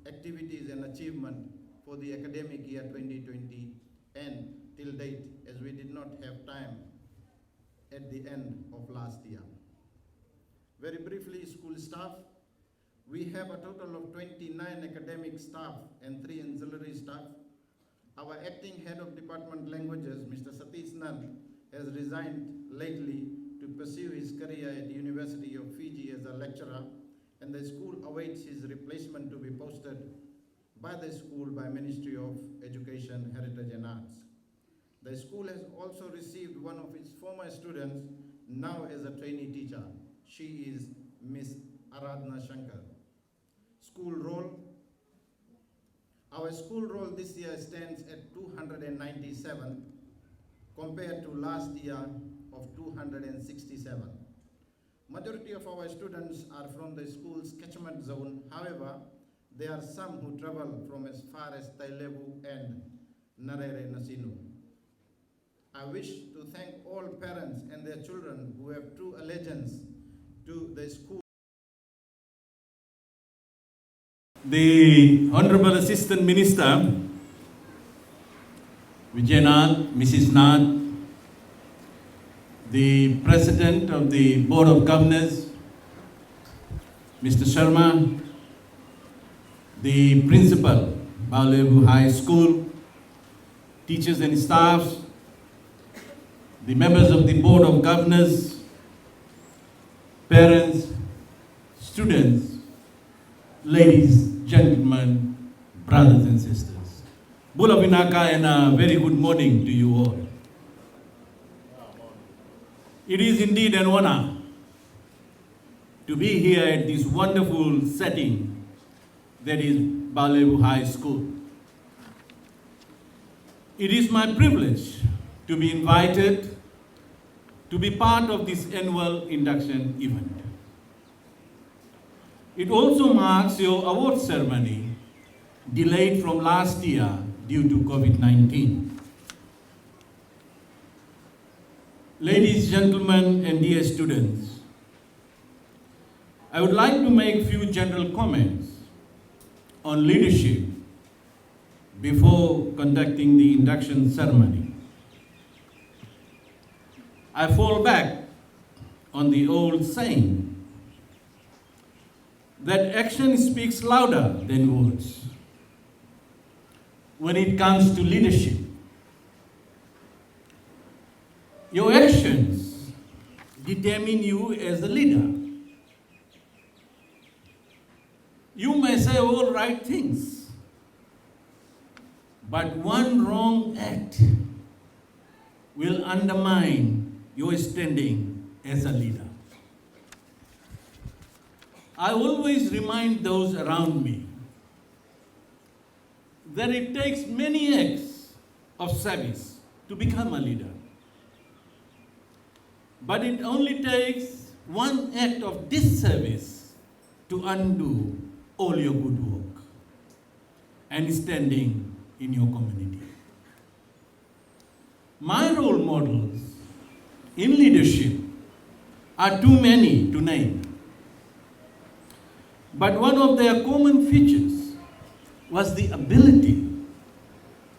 activities and achievement for the academic year 2020 and till date, as we did not have time at the end of last year. Very briefly, school staff. We have a total of 29 academic staff and 3 ancillary staff. Our acting head of department languages, Mr. Satish Nand, has resigned lately to pursue his career at the University of Fiji as a lecturer, and the school awaits his replacement to be posted by the school by Ministry of Education, Heritage and Arts. The school has also received one of its former students, now as a trainee teacher. She is Miss Aradhna Shankar. School roll. Our school roll this year stands at 297 compared to last year of 267. Majority of our students are from the school's catchment zone. However, there are some who travel from as far as Baulevu and Narere Nasinu. I wish to thank all parents and their children who have true allegiance to the school. The Honorable Assistant Minister, Vijayanath, Mrs. Nath, the President of the Board of Governors, Mr. Sharma, the Principal, Baulevu High School, teachers and staffs, the members of the Board of Governors, parents, students, ladies, gentlemen, brothers and sisters. Bula Vinaka and a very good morning to you all. It is indeed an honor to be here at this wonderful setting that is Baulevu High School. It is my privilege to be invited to be part of this annual induction event. It also marks your award ceremony, delayed from last year due to COVID-19. Ladies, gentlemen, and dear students, I would like to make a few general comments on leadership before conducting the induction ceremony. I fall back on the old saying that action speaks louder than words when it comes to leadership. Your actions determine you as a leader. You may say all right things, but one wrong act will undermine your standing as a leader. I always remind those around me that it takes many acts of service to become a leader. But it only takes one act of disservice to undo all your good work and standing in your community. My role models in leadership are too many to name. But one of their common features was the ability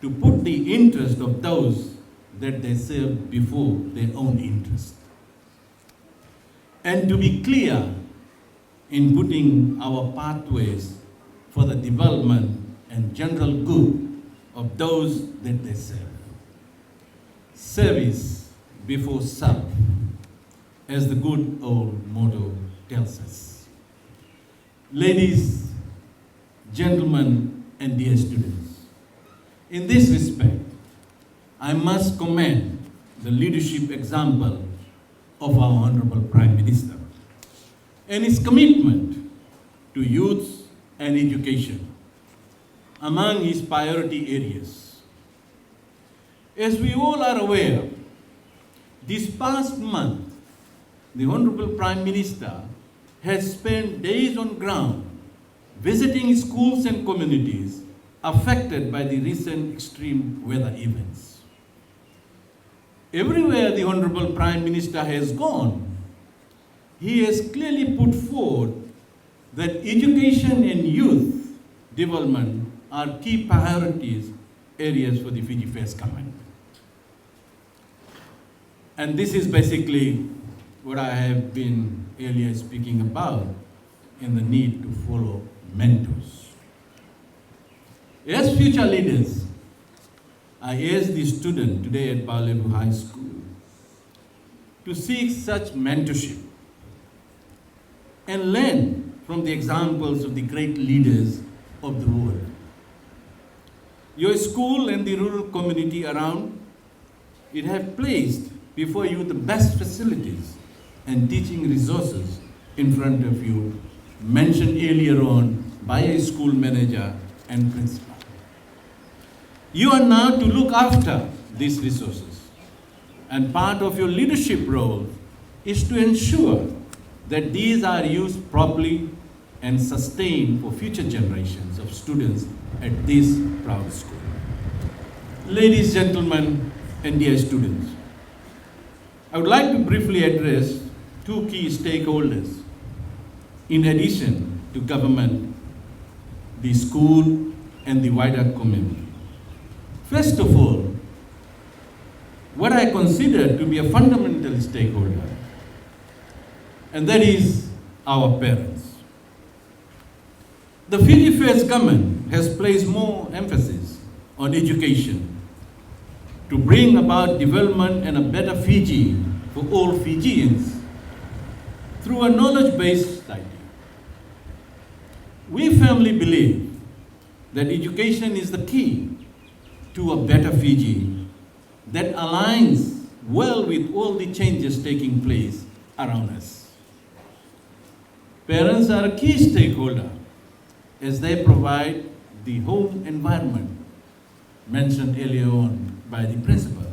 to put the interest of those that they served before their own interest, and to be clear in putting our pathways for the development and general good of those that they serve. Service before self, as the good old motto tells us. Ladies, gentlemen, and dear students, in this respect, I must commend the leadership example of our Honorable Prime Minister and his commitment to youth and education among his priority areas. As we all are aware, this past month, the Honorable Prime Minister has spent days on ground visiting schools and communities affected by the recent extreme weather events. Everywhere the Honorable Prime Minister has gone, he has clearly put forward that education and youth development are key priorities areas for the Fiji Affairs Government. And this is basically what I have been earlier speaking about in the need to follow mentors. As future leaders, I ask the student today at Baulevu High School to seek such mentorship and learn from the examples of the great leaders of the world. Your school and the rural community around it have placed before you the best facilities and teaching resources in front of you, mentioned earlier on by a school manager and principal. You are now to look after these resources, and part of your leadership role is to ensure that these are used properly and sustained for future generations of students at this proud school. Ladies, gentlemen, and dear students, I would like to briefly address two key stakeholders in addition to government, the school, and the wider community. First of all, what I consider to be a fundamental stakeholder, and that is our parents. The Fiji Affairs Government has placed more emphasis on education to bring about development and a better Fiji for all Fijians through a knowledge-based society. We firmly believe that education is the key to a better Fiji that aligns well with all the changes taking place around us. Parents are a key stakeholder as they provide the home environment mentioned earlier on by the principal.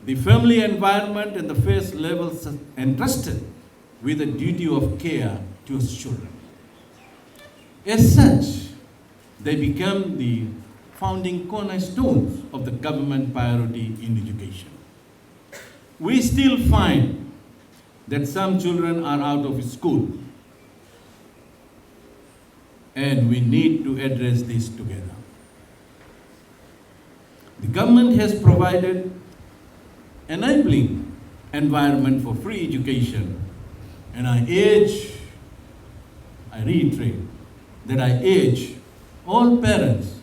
The family environment and the first level entrusted with a duty of care to its children. As such, they become the founding cornerstones of the government priority in education. We still find that some children are out of school, and we need to address this together. The government has provided enabling environment for free education, and I reiterate that I urge all parents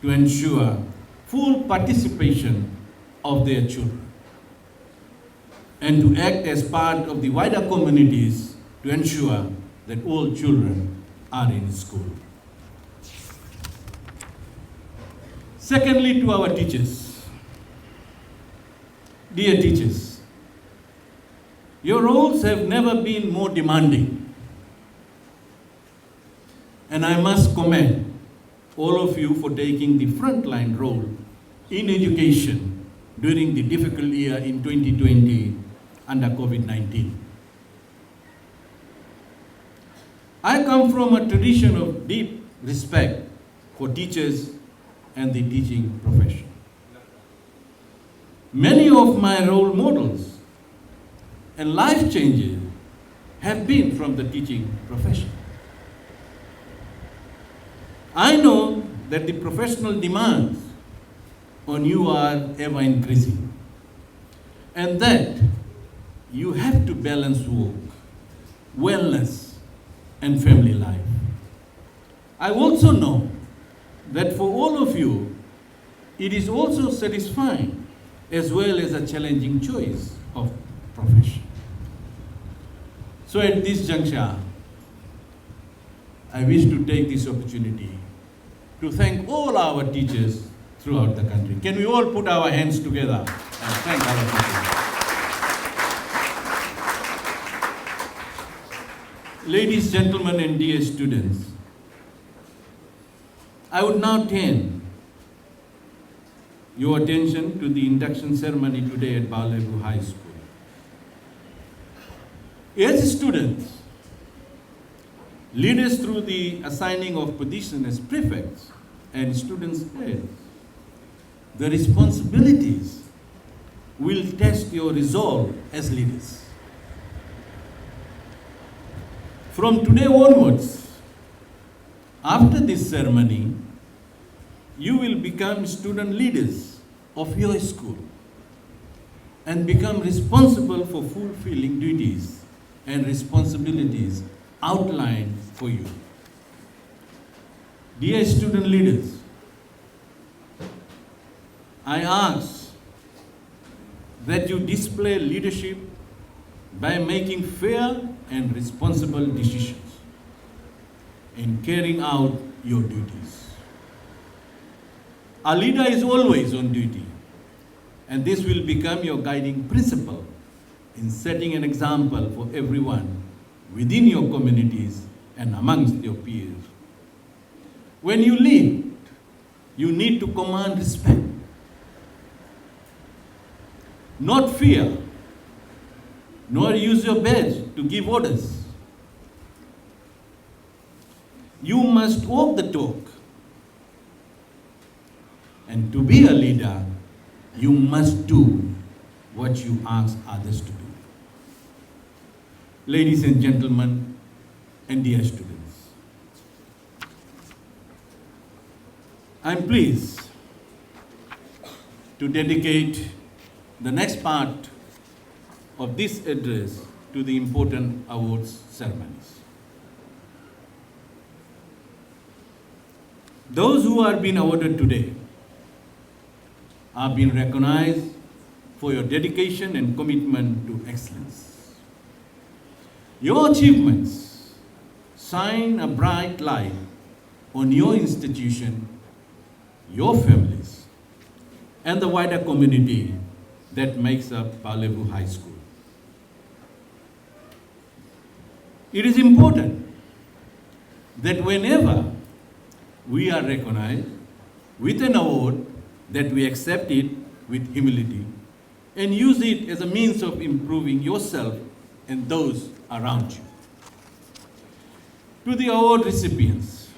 to ensure full participation of their children and to act as part of the wider communities to ensure that all children are in school. Secondly, to our teachers. Dear teachers, your roles have never been more demanding, and I must commend all of you for taking the frontline role in education during the difficult year in 2020 under COVID-19. I come from a tradition of deep respect for teachers and the teaching profession. Many of my role models and life changes have been from the teaching profession. I know that the professional demands on you are ever increasing, and that you have to balance work, wellness, and family life. I also know that for all of you, it is also satisfying as well as a challenging choice of profession. So at this juncture, I wish to take this opportunity to thank all our teachers throughout the country. Can we all put our hands together and thank our teachers? Ladies, gentlemen, and dear students, I would now turn your attention to the induction ceremony today at Baulevu High School. As students, lead us through the assigning of positions as prefects and students' heads. The responsibilities will test your resolve as leaders. From today onwards, After this ceremony, you will become student leaders of your school and become responsible for fulfilling duties and responsibilities outlined for you. Dear student leaders, I ask that you display leadership by making fair and responsible decisions in carrying out your duties. A leader is always on duty, and this will become your guiding principle in setting an example for everyone within your communities and amongst your peers. When you lead, you need to command respect, not fear, nor use your badge to give orders. You must walk the talk. And to be a leader, you must do what you ask others to do. Ladies and gentlemen, and dear students, I'm pleased to dedicate the next part of this address to the important awards ceremonies. Those who are being awarded today are being recognized for your dedication and commitment to excellence. Your achievements shine a bright light on your institution, your families, and the wider community that makes up Baulevu High School. It is important that whenever we are recognized with an award, that we accept it with humility and use it as a means of improving yourself and those around you. To the award recipients,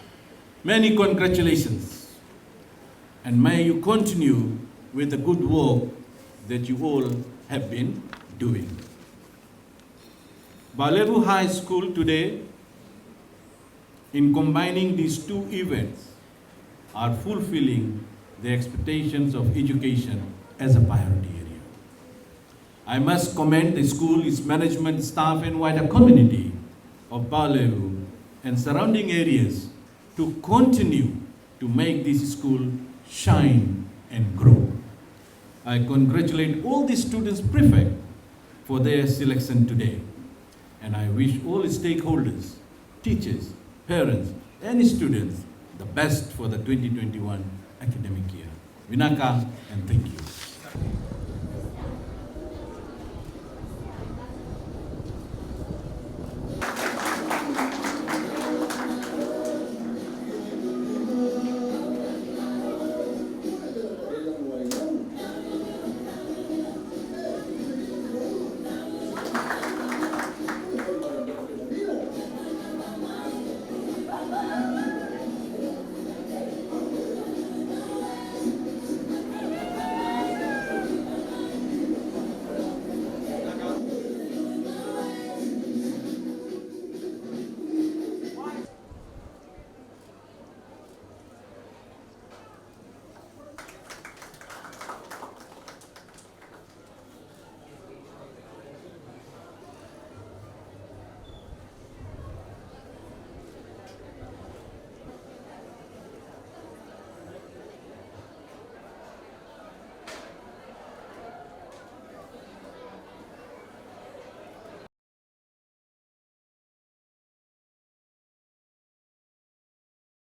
many congratulations, and may you continue with the good work that you all have been doing. Baulevu High School today, in combining these two events, are fulfilling the expectations of education as a priority area. I must commend the school, its management, staff, and wider community of Baulevu and surrounding areas to continue to make this school shine and grow. I congratulate all the students prefect for their selection today, and I wish all stakeholders, teachers, parents, and students the best for the 2021 academic year. Vinaka, and thank you.